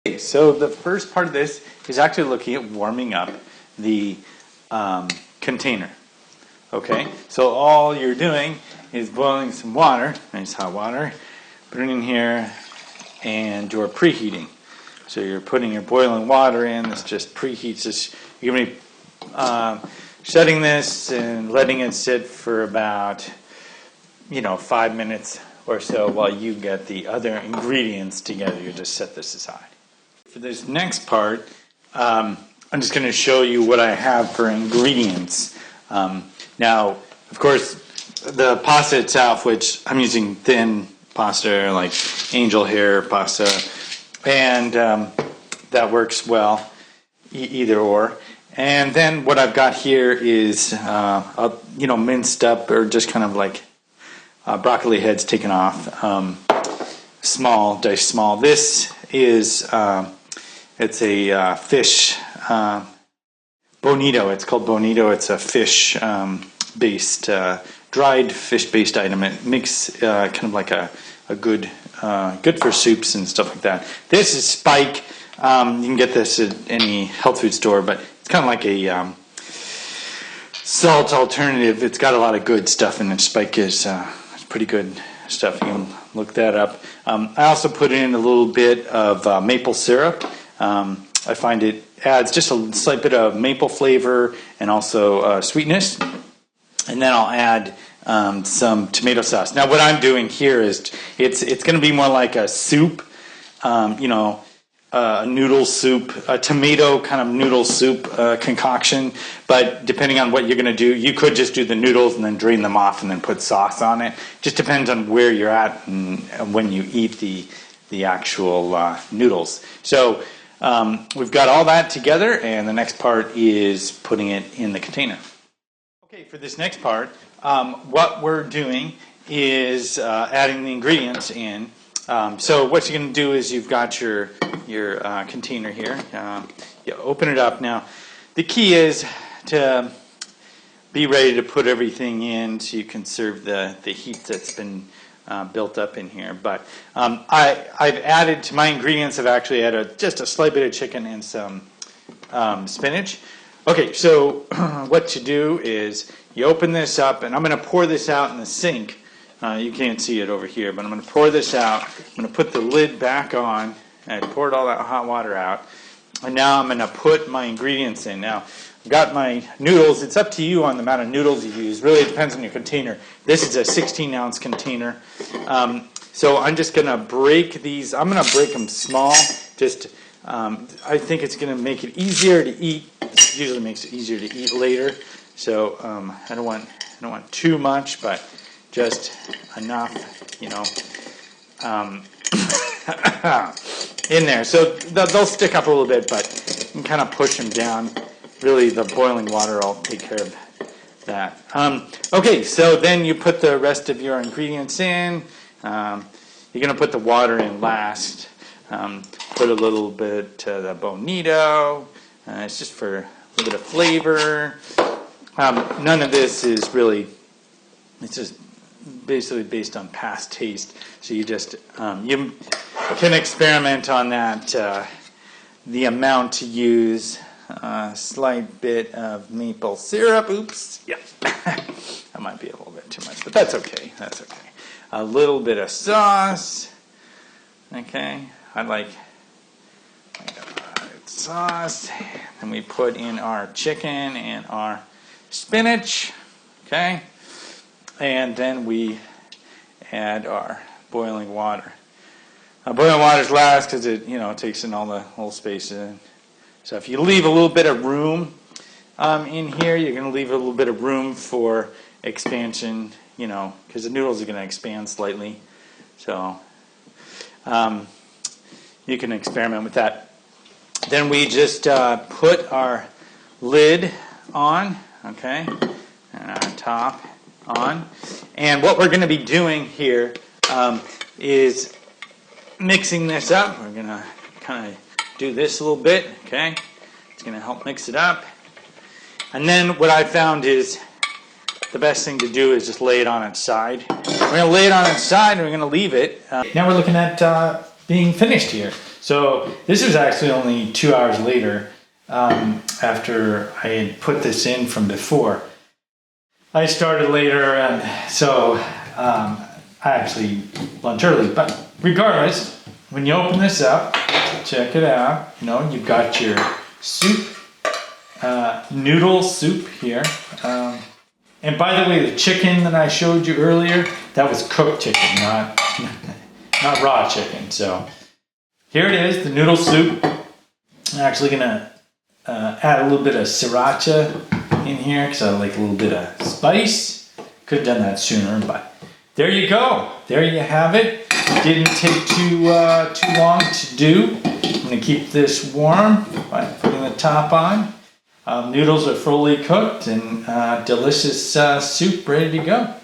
Okay, so the first part of this is actually looking at warming up the container. Okay, so all you're doing is boiling some water, nice hot water, put it in here, and you're preheating. So you're putting your boiling water in. This just preheats this. You're going to be shutting this and letting it sit for about 5 minutes or so while you get the other ingredients together. You just set this aside. For this next part, I'm just going to show you what I have for ingredients. Now, of course, the pasta itself, which I'm using thin pasta like angel hair pasta, and that works well, either or. And then what I've got here is, minced up or just kind of like broccoli heads taken off, small, diced small. This is it's a fish bonito. It's called bonito. It's a fish based dried fish based item. It makes kind of like a good for soups and stuff like that. This is spike. You can get this at any health food store, but it's kind of like a salt alternative. It's got a lot of good stuff in it. Spike is pretty good stuff. You can look that up. I also put in a little bit of maple syrup. I find it adds just a slight bit of maple flavor and also sweetness. And then I'll add some tomato sauce. Now what I'm doing here is it's going to be more like a soup, a noodle soup, a tomato kind of noodle soup concoction. But depending on what you're going to do, you could just do the noodles and then drain them off and then put sauce on it. Just depends on where you're at and when you eat the actual noodles. So we've got all that together, and the next part is putting it in the container. Okay, for this next part, what we're doing is adding the ingredients in. So what you're going to do is you've got your container here. You open it up. Now, the key is to be ready to put everything in so you conserve the heat that's been built up in here. But I've added to my ingredients. I've actually added just a slight bit of chicken and some spinach. Okay, so what you do is you open this up, and I'm going to pour this out in the sink. You can't see it over here, but I'm going to pour this out. I'm going to put the lid back on. I poured all that hot water out. And now I'm going to put my ingredients in. Now, I've got my noodles. It's up to you on the amount of noodles you use. Really, it depends on your container. This is a 16-ounce container. So I'm just going to break these. I'm going to break them small. I think it's going to make it easier to eat. It usually makes it easier to eat later. So I don't want too much, but just enough, in there. So they'll stick up a little bit, but you can kind of push them down. Really, the boiling water will take care of that. Okay, so then you put the rest of your ingredients in. You're going to put the water in last. Put a little bit of the bonito. It's just for a little bit of flavor. None of this is really, it's just basically based on past taste. So you just, you can experiment on that, the amount to use. A slight bit of maple syrup. Oops, yeah, that might be a little bit too much, but that's okay. That's okay. A little bit of sauce. Okay, I like sauce. And we put in our chicken and our spinach. Okay, and then we add our boiling water. Boiling water is last because it takes in all the whole space in. So if you leave a little bit of room in here, you're going to leave a little bit of room for expansion, because the noodles are going to expand slightly. So you can experiment with that. Then we just put our lid on, okay, and our top on. And what we're going to be doing here is mixing this up. We're going to kind of do this a little bit, okay? It's going to help mix it up. And then what I found is the best thing to do is just lay it on its side. We're going to lay it on its side and we're going to leave it. Now we're looking at being finished here. So this was actually only 2 hours later after I had put this in from before. I started later, and so I actually lunch early. But regardless, when you open this up, check it out. You know, you've got your soup, noodle soup here. And by the way, the chicken that I showed you earlier, that was cooked chicken, not raw chicken. So here it is, the noodle soup. I'm actually gonna add a little bit of sriracha in here because I like a little bit of spice. Could have done that sooner, but there you go. There you have it. Didn't take too long to do. I'm gonna keep this warm by putting the top on. Noodles are fully cooked and delicious soup ready to go.